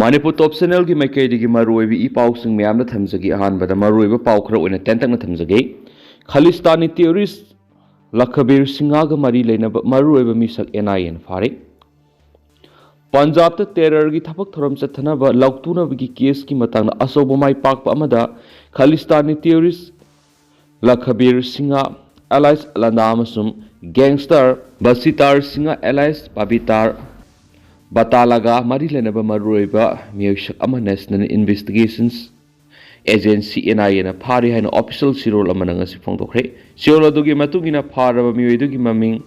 Manipur top channel ki maikei ki maruibi I pauk sing myam na thamjagi ahan bada maruiba pauk khara oina tentak na thamjagi Khalistani theorist Lakhabir Singha ga mari leina maruiba misak NIN fare Punjab ta terror gi thapak thoram chathana ba lautuna bi case ki matang na asobo mai pak pa amada Khalistani theorist Lakhabir Singha allies landa amasum gangster Basitar Singha allies Pabitar Batalaga mari lenaba maruiba music ama National Investigations Agency NIN phari haina official sirol amananga si phongdokre sirol adugi matungina pharaba miwedugi maming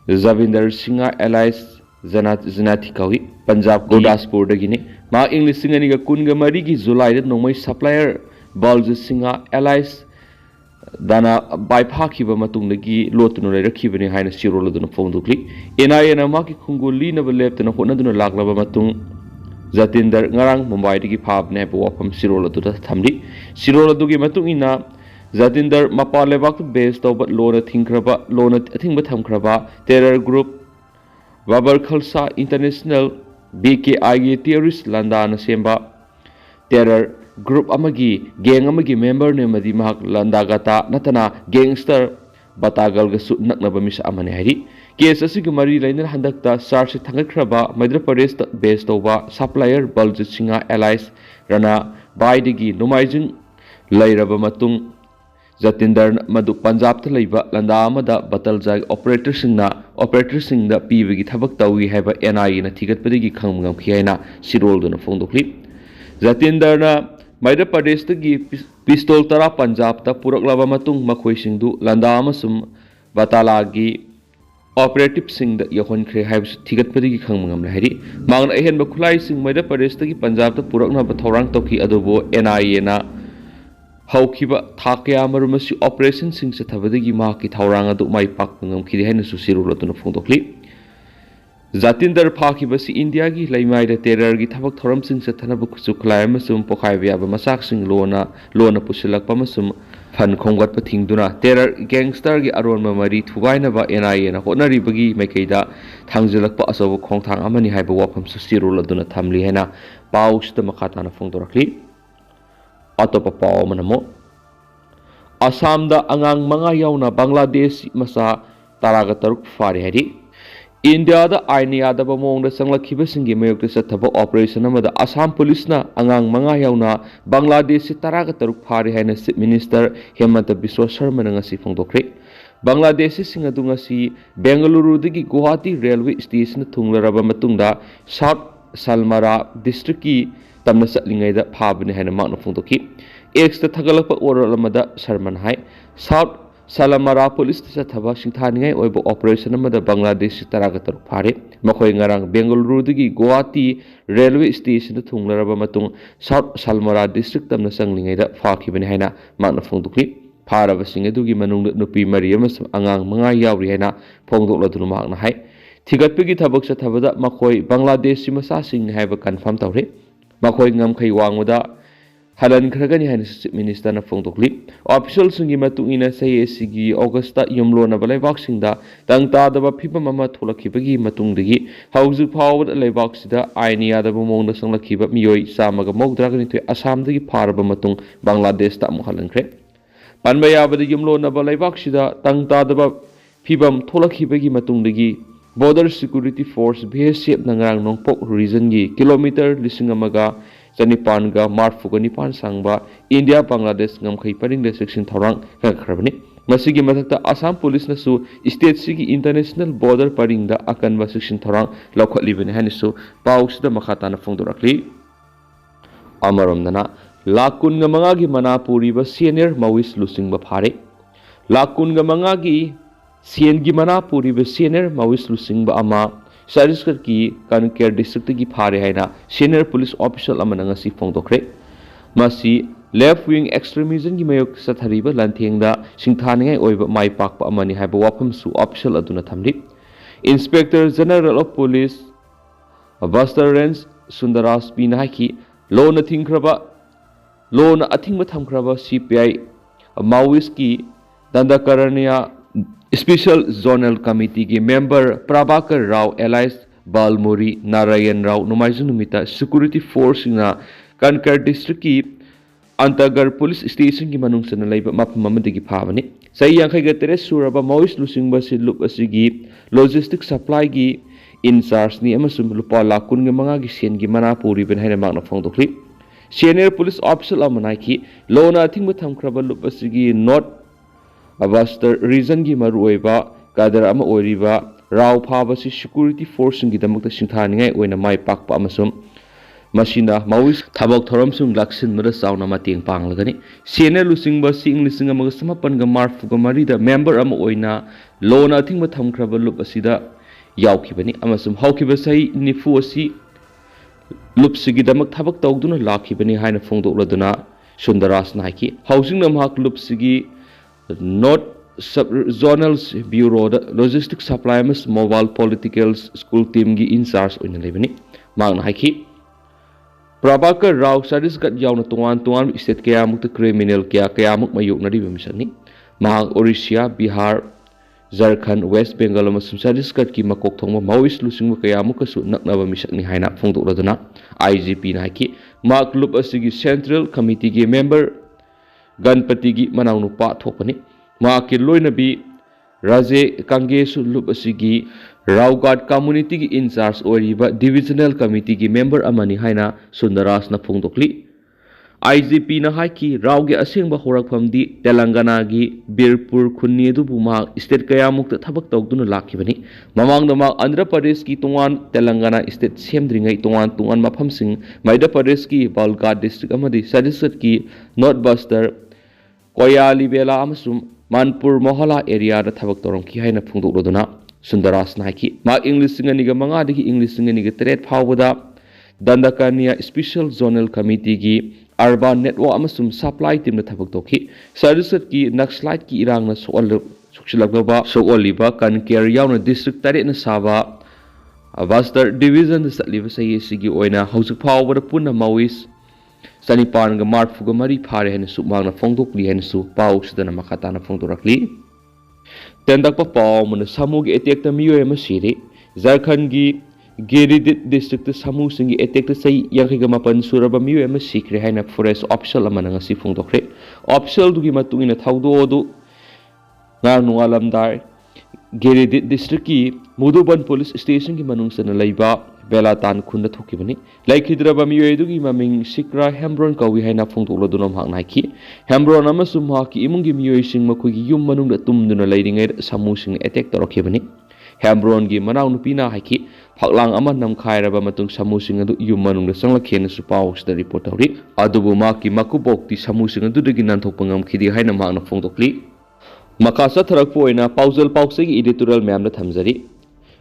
Zavinder Singha allies Zanati kawi Punjab Gurdaspur dagini ma English singani ga kunga mari gi July da nongmai supplier Balj Singha allies Dana bypakhiba matungdagi lotunu rakhibani haina sirol aduna phongdokli NIN ma ki khunguli na leptana honaduna laglaba matung Jatinder ngarang Mumbai digi phabne wapham sirol adu thamli sirol adu gi matung ina Jatinder mapalebak base toba lona thinkraba lona athingba thamkraba terror group Babar Khalsa International BKI gi terrorist landa na semba terror group amagi gang amagi member ne madi mahak landa gata natana gangster batagal ga su naknaba mis amane hari case asigi mari lainer handakta charge thangakraba Madhya Pradesh based over supplier Balj Singha allies rana baidigi nomaijing lairaba matung Jatinder madu Punjab ta leiba landa amada batalja operator singda pibigi thabak tawi haiba NIA na thigatpadigi khangmangam khiaina sirol duna phongdokli Jatinder na Madhya Pradesh gi pistol tara Punjab ta puraklaba matung makhoi singdu landa amasum batalagi operative singda yahon khre haibs thigatpadigi khangmangam la hari mangna ehen ba khulai sing Madhya Pradesh gi Punjab ta purakna ba thorang toki adubo NIA na haukhiba thakya marumasi operation sing se thabadigi ma ki thorang adu mai pak ngam khiri haina su sirul atuna phongdokli Jatinder phakhiba si India gi laimai da terror gi thabak thoram sing se thanabu khusu khlai amasum pokhai bya ba masak sing lona pusilak pamasum fan khonggat pa thingduna terror gangster gi aron mari thubaina ba NIA na honari bagi maikeida thangjalak pa asabu khongthang amani haiba wapham su sirul aduna thamli haina paus ta makhata na phongdorakli atopa paw manamo Assam da angang manga yauna Bangladesh masa taraga taruk fare hari India da Ainia da bamong da sanglakhiba singi mayokta sathaba operation amada Assam police na angang manga yauna Bangladesh taraga taruk fare haina Chief Minister Hemanta Biswa Sharma na ngasi phongdokre Bangladesh singadu ngasi Bengaluru dagi Guwahati railway station thunglaraba matungda South Salmara district ki tamna satlingai da phabne haina makna phongdoki X ta thagalakpa oral amada Sharman hai South Salamara police ta thaba singthaningai oibo operation amada Bangladesh taraga taruk phare makhoi ngarang Bengaluru dagi Guwahati railway station thunglaraba matung South Salmara district tamna sanglingai da phakibani haina makna phongdoki pharaba singadugi manung nupi mari amasum angang manga yawri haina phongdokladunu makna hai thigatpegi thabak sa thabada makhoi Bangladesh masa sing haiba confirm tawre makhoi ngamkhai wangmuda halan khragani haina Chief Minister na phongdokli official singi matungina sayesigi August yumlo na balaibak singda tangta daba phibam ama tholakhibagi matungdagi hauju phawad laibak sida Ainia da bomong da sanglakhiba miyoi samaga mogdragani thoi Assam dagi pharaba matung Bangladesh ta muhalankhre panbaya bada yumlo na balaibak sida tangta daba phibam tholakhibagi matungdagi Border Security Force BSF nangrang nongpok region gi kilometer lisingamaga Janipanga Marfuga Nipan Sangba India Bangladesh ngamkhai paring de section thorang kharabani masigi mathakta Assam police na su state sigi international border paring da Akanba section thorang lokhalibani hanisu paus da makhata na phongdorakli amaramdana lakun ngamanga gi Manapuri ba senior mawis lusingba phare lakun ngamanga gi Siengi Manapuri ba senior mawis lusingba ama Sarisgar ki Kanker district ki phare haina senior police official amana ngasi phongdokre masi left wing extremism gi mayok sathariba lanthengda singthaningai oiba mai pakpa amani haiba wapham su official aduna thamli Inspector General of Police Buster Range Sundaras Pinaki lona athingba thamkraba CPI Maoist ki Dandakaranya Special Zonal Committee ki member Prabhakar Rao allies Balmori Narayan Rao Nomaizunumita Security Force na Kankar District ki Antagar Police Station ki manung sana laiba mapamamadi ki phavani sai yang khai gatere suraba Maoist lusingba silup asigi logistics supply gi in charge ni amasum lupa lakun nge manga gi sen gi mana puri ben haina magna phongdokli senior police officer amanai ki lona thing mutham kraba lup asigi not abaster reason gi maruiba kadar ama oiriba rao phaba si security force gi damakta singthani ngai oina mai pakpa amasum Masina Maoist Sabak Thoramsung Laksin Mada Sauna Mating Panglagani Senior Lusingba Sing Lising Amasamapan Gamarfu Gamarida member Am Oina Lona Thing Matam Krabalup Asida Yaukibani Amasum Haukibasai Nifuasi Lupsigidamak Tabak Dogduna Lakibani Haina Fondo Laduna Sundaras Nike Housing Namhak Lupsigi Not Sub-Zonal Bureau Logistics Supply Mobile Political School Team Gi in charge Oina Levani Mang Hiki Prabhakar Rao Sadis kat yaw na tungan state kaya mukta criminal kaya muk mayuk na riba misani mahang Orissa, Bihar, Jharkhand, West Bengal amasum sadis kat ki makok thongma Maoist lusing mo kaya muk kasu naknaba misani haina phongdok laduna IGP na ki mak lup asigi Central Committee ki member Ganpati gi manaw nupa thokpani ki loina bi Raje Kangesu lup asigi Raugat Community ki in charge oriba Divisional Committee ki member amani haina Sundaras na phongdokli IGP na haiki Rauge asengba horakpham di Telangana gi Birpur khunni du buma state kaya mukta thabak tawduna lakhibani mamang dama Andhra Pradesh ki tungan Telangana state semdringai tungan mafam sing Madhya Pradesh ki Balghat district amadi Sadisat ki North Buster Koyali Bela amasum Manpur Mohala area da thabak torong ki haina phongdok loduna Sundaras Nike Mark English Singaniga Mangadi English Singaniga Tret Powada Dandakania Special Zonal Committee gi Urban Network Amasum Supply Team na Tabak Toki Sadisat ki Nakslite ki Irang na Sukshilagba Oliba Kanker Yauna District Taret na Saba Vaster Division na Satliva Sayi Sigi Oina Housuk Powada Puna Mawis Sanipan ga Mark Fugamari Pare Hen Sumang na Fongdokli Hen Su Pau Sidana Makata na Fongdorakli Tendak pa pao muna samug etek ta miyo ema siri Jharkhand gi Giridit district samu singi etek ta say yang higamapan suraba miyo ema sikre haina forest official amana nga si phongdokre official dugi matungina thawdo odu nga nualamdar Giridit district ki Muduban police station ki manung sana laiba Belatan khunda thukibani laikhidraba miyo edugi maming Sikra Hembron kawi haina phongdoklo dunam hak naiki Hembron amasum haki imungi miyo sing makugi yum manung da tumduna lairingai samu sing attack torokibani Hembron gi manaw nupina haki phaklang ama namkhairaba matung samu sing adu yum manung da sanglakhena su pawks da report tawri adubu maki makubok ti samu sing adu dagi nanthokpangam khidi haina makna phongdokli makasa tharakpo oina paujal pauksegi editorial ma'am na thamjari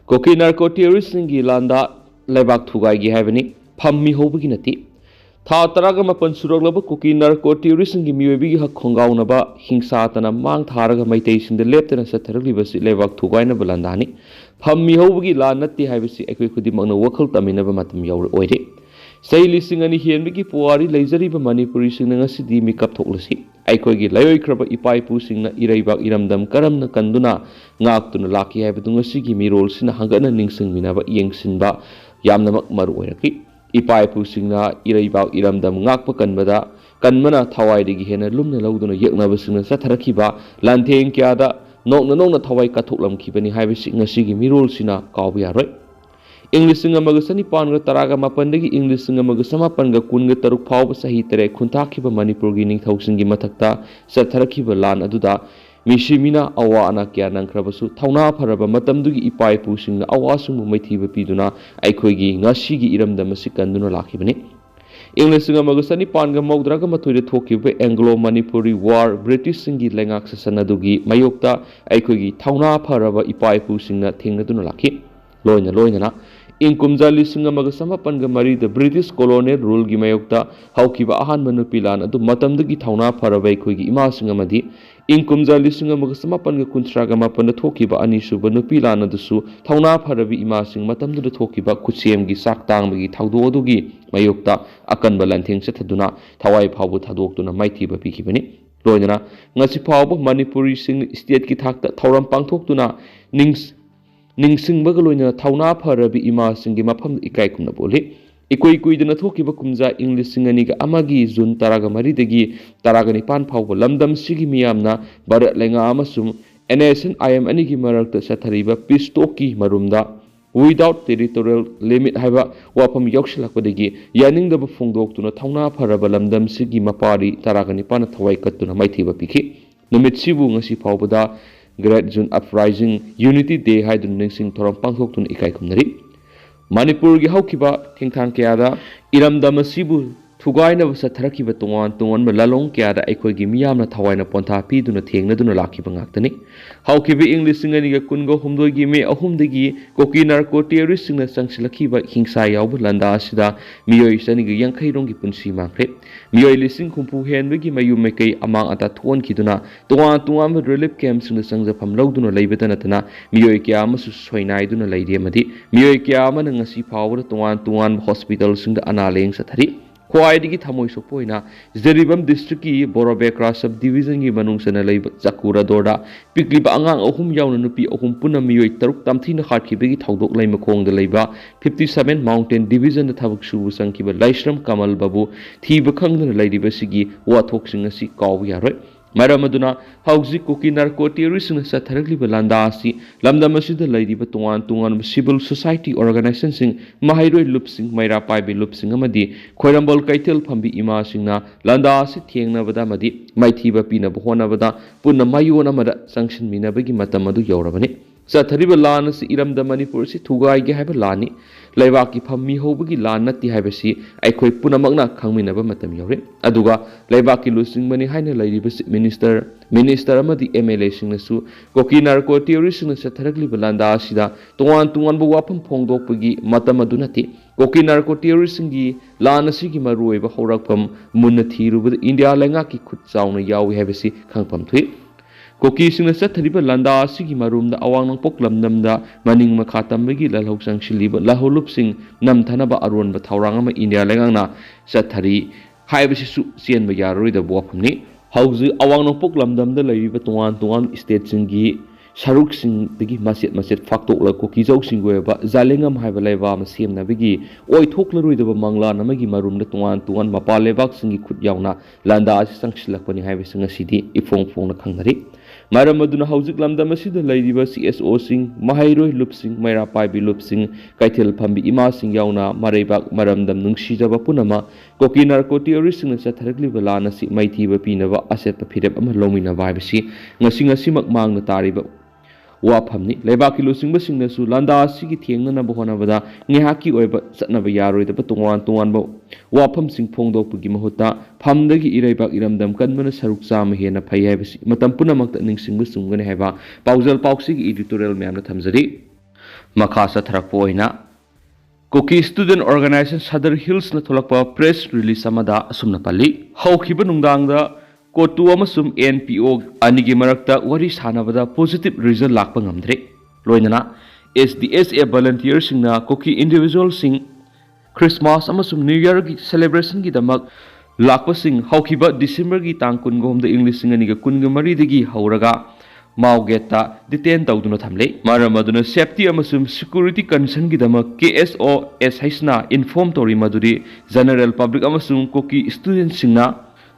Kuki narco terrorist singi landa Lebak Thugai gi haveni pham mihoubagi nati tha taraga mapan suraglaba Kuki narco terrorist gi miwebi gi hak khongauna ba hingsa tana mang tharaga maitei sing de leptana satharagli basi Lebak Thugai na balandani pham mihoubagi la nati habisi ekoi khudi magna wakhal tamina ba matam yaur oire sei lising ani hienbi gi puari leizari ba Manipuri sing nga sidi mikap thoklasi aikoi gi layoi kraba ipai pu sing na iraibak iramdam karamna kanduna ngaktuna laki haibadunga sigi mirol sina hangana ningsing minaba yengsinba yamnamak maru oiraki ipai pu sing na iraibak iramdam ngakpa kanbada kanmana thawai digi hena lumna lauduna yeknaba sing na satharakhiba lantheng kyada nokna thawai kathoklam khibani haibisi ngasigi mirol sina kawbi yaroi English singa magasani panga taraga mapandagi English singa magasama panga kunga taruk phawba sahi tere khuntakhiba Manipur gi ningthausingi mathakta satharakhiba lan aduda mishimina awa ana kya nangkhrabasu thauna pharaba matamdugi ipai pusingna awasung maithiba piduna aikhoigi ngasigi iramda masikanduna lakhibani English singa magasani panga mogdraga mathoide thokiba Anglo Manipuri War British singi lengak sasanadugi mayokta aikhoigi thauna pharaba ipai pusingna thengaduna lakhi loina na Inkumja lising amagasama panga mari the British colonial rule gi mayokta haukiba ahan manupilan adu matamdagi thauna pharabai khoigi ima singamadi inkumja lising amagasama panga kuntraga mapana thokiba anisuba nupilan adusu thauna pharabi ima sing matamdu thokiba kuchem gi saktang gi thaudo adugi mayokta Akanba lantheng sathaduna thawai phawbu thadoktuna maithiba pikibani loina ngasi phawbu Manipuri sing state ki thakta thauram pangthoktuna nings ningsingbaga loina thauna pharabi ima singi mapham ikai kumna boli ikoi kuidana thokiba kumja english singani ga amagi jun taraga mari degi taraga nipan phawba lamdam sigi miyamna barat lenga amasum NSN IM ani gi marakta sathariba pistoki marumda without territorial limit haiba wapham yoksilakpadagi yaningdaba phongdoktuna thauna pharaba lamdam sigi mapari taraga nipan thawai kattuna maithiba pikhi numit sibu ngasi phawbada Great June Uprising Unity Day haidun ningsing thoram pangthok ikai kumnari Manipur gi haukiba thengthang kyada iramdam sibu thugaina basa tharakiba tongan lalong kyada aikoi gi miyamna thawaina pontha piduna thengna duna lakiba ngaktani haukiba English singani ga kungo humdoi gi me ahumdagi koki narco terrorist singna sangsilakiba hingsa yawbu landa asida miyoi sani gi yankhai rong gi punsi mangkre miyoi lising khumpu henbe gi mayu mekai amang ata thon kiduna tongan relief camp singna sangjafam lawduna leibetana tana miyoi kya amasu soinai duna leide madi miyoi kya amana ngasi phawra tongan hospital singda analeng sathari Khwaidigi thamoi sopoina Zeribam district ki Borobekra sub division gi manungsana leiba Zakura dorda pikliba angang ahum yauna nupi ahum puna miyoi taruk tamthina khatkibegi thaudok leima khongda leiba 57 mountain division da thabuk subu sangkiba Laishram Kamal babu thiba khangna leidiba sigi wathok singa si kaw yaroi Maramaduna hauzi Kuki narco terrorist na satharakliba landa asi lamdam asida leidiba tongan civil society organization sing mahairoi lupsing maira paibi lupsing amadi khoirambol kaitel phambi ima singna landa asi thengnabada madi maithiba pinaba honabada punna mayona mada sanction minabagi matamadu yaurabani sathariba lan asi iramda manipur si thugai ge haiba lani leibaki phammi hobagi lan natti haibasi aikhoi punamakna khangminaba matam yaure aduga leibaki lusing mani haina leidiba minister amadi MLA singnasu koki narco terrorist singna satharakliba landa asida tongan bu wapham phongdokpagi matam adunati koki narco terrorist singi lan asigi maruiba horakpam munna thiruba India lenga ki khut chauna yawi haibasi khangpam thui Koki singna sathariba landa asigi marumda awang pok lamdamda maning makha tambagi lalhok sangshiliba laholup sing namthanaba aronba thawrangama India lengangna sathari haibasi su sienba yaroida bophamni hauzi awang pok lamdamda leiba tongan state singi saruk sing dagi maset faktok la koki jau singweba zalengam haiba laiba ma semnabagi oi thoklaroi mangla namagi marumda tongan mapa lebak singi khut yauna landa asi sangsilakpani haiba singa sidi ifong na khangnari Maramaduna haujik lamdam asida leidiba CSO sing mahairoi lupsing maira paibi lupsing kaithel phambi ima sing yauna mareibak maramdam nungsijaba punama koki narco terrorist sing satharakliba lana si maithiba pinaba asetpa phirep ama lomina vaibasi ngasi mak mangna tariba waphamni leibaki lusingba singnasu landa asigi thengna bohonabada ngehaki oiba satnaba yaroidaba tongan ba wapam sing phongdokpugi mahutta phamdagi iraibak iramdam kanmana saruk chama hena phai haibasi matam punamakta ningsingba sumgani haiba paujal pauksigi editorial myamna thamjari makha satharakpo oina Koki student organization Sadar Hills na tholakpa press release amada asumna pali haukiba nungdangda Kotu amasum NPO anigi marakta wari sanabada positive result lakpa ngamdre loinana SDSA volunteers singna koki individual sing Christmas amasum New Year gi celebration gi damak lakpa sing haukiba December gi tang kungom da English singani ga kungamari degi hauraga maugeta detain tawduna thamle maramaduna safety amasum security concern gi damak KSOS haisna inform tori maduri general public amasum koki student singna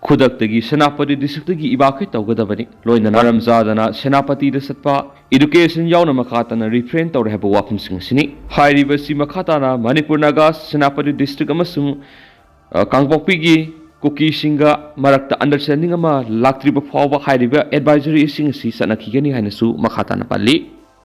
Khudaktagi Senapati district gi ibakai tawgadabani loinana ramzadana Senapati da satpa education yauna makhatana refrain tawre haba wapham sing sini hairiba si makhatana Manipur Naga Senapati district amasung Kangpokpi gi Koki singa marakta understanding ama laktriba phawba hairiba advisory sing si sanakhigani hainasu makhatana pali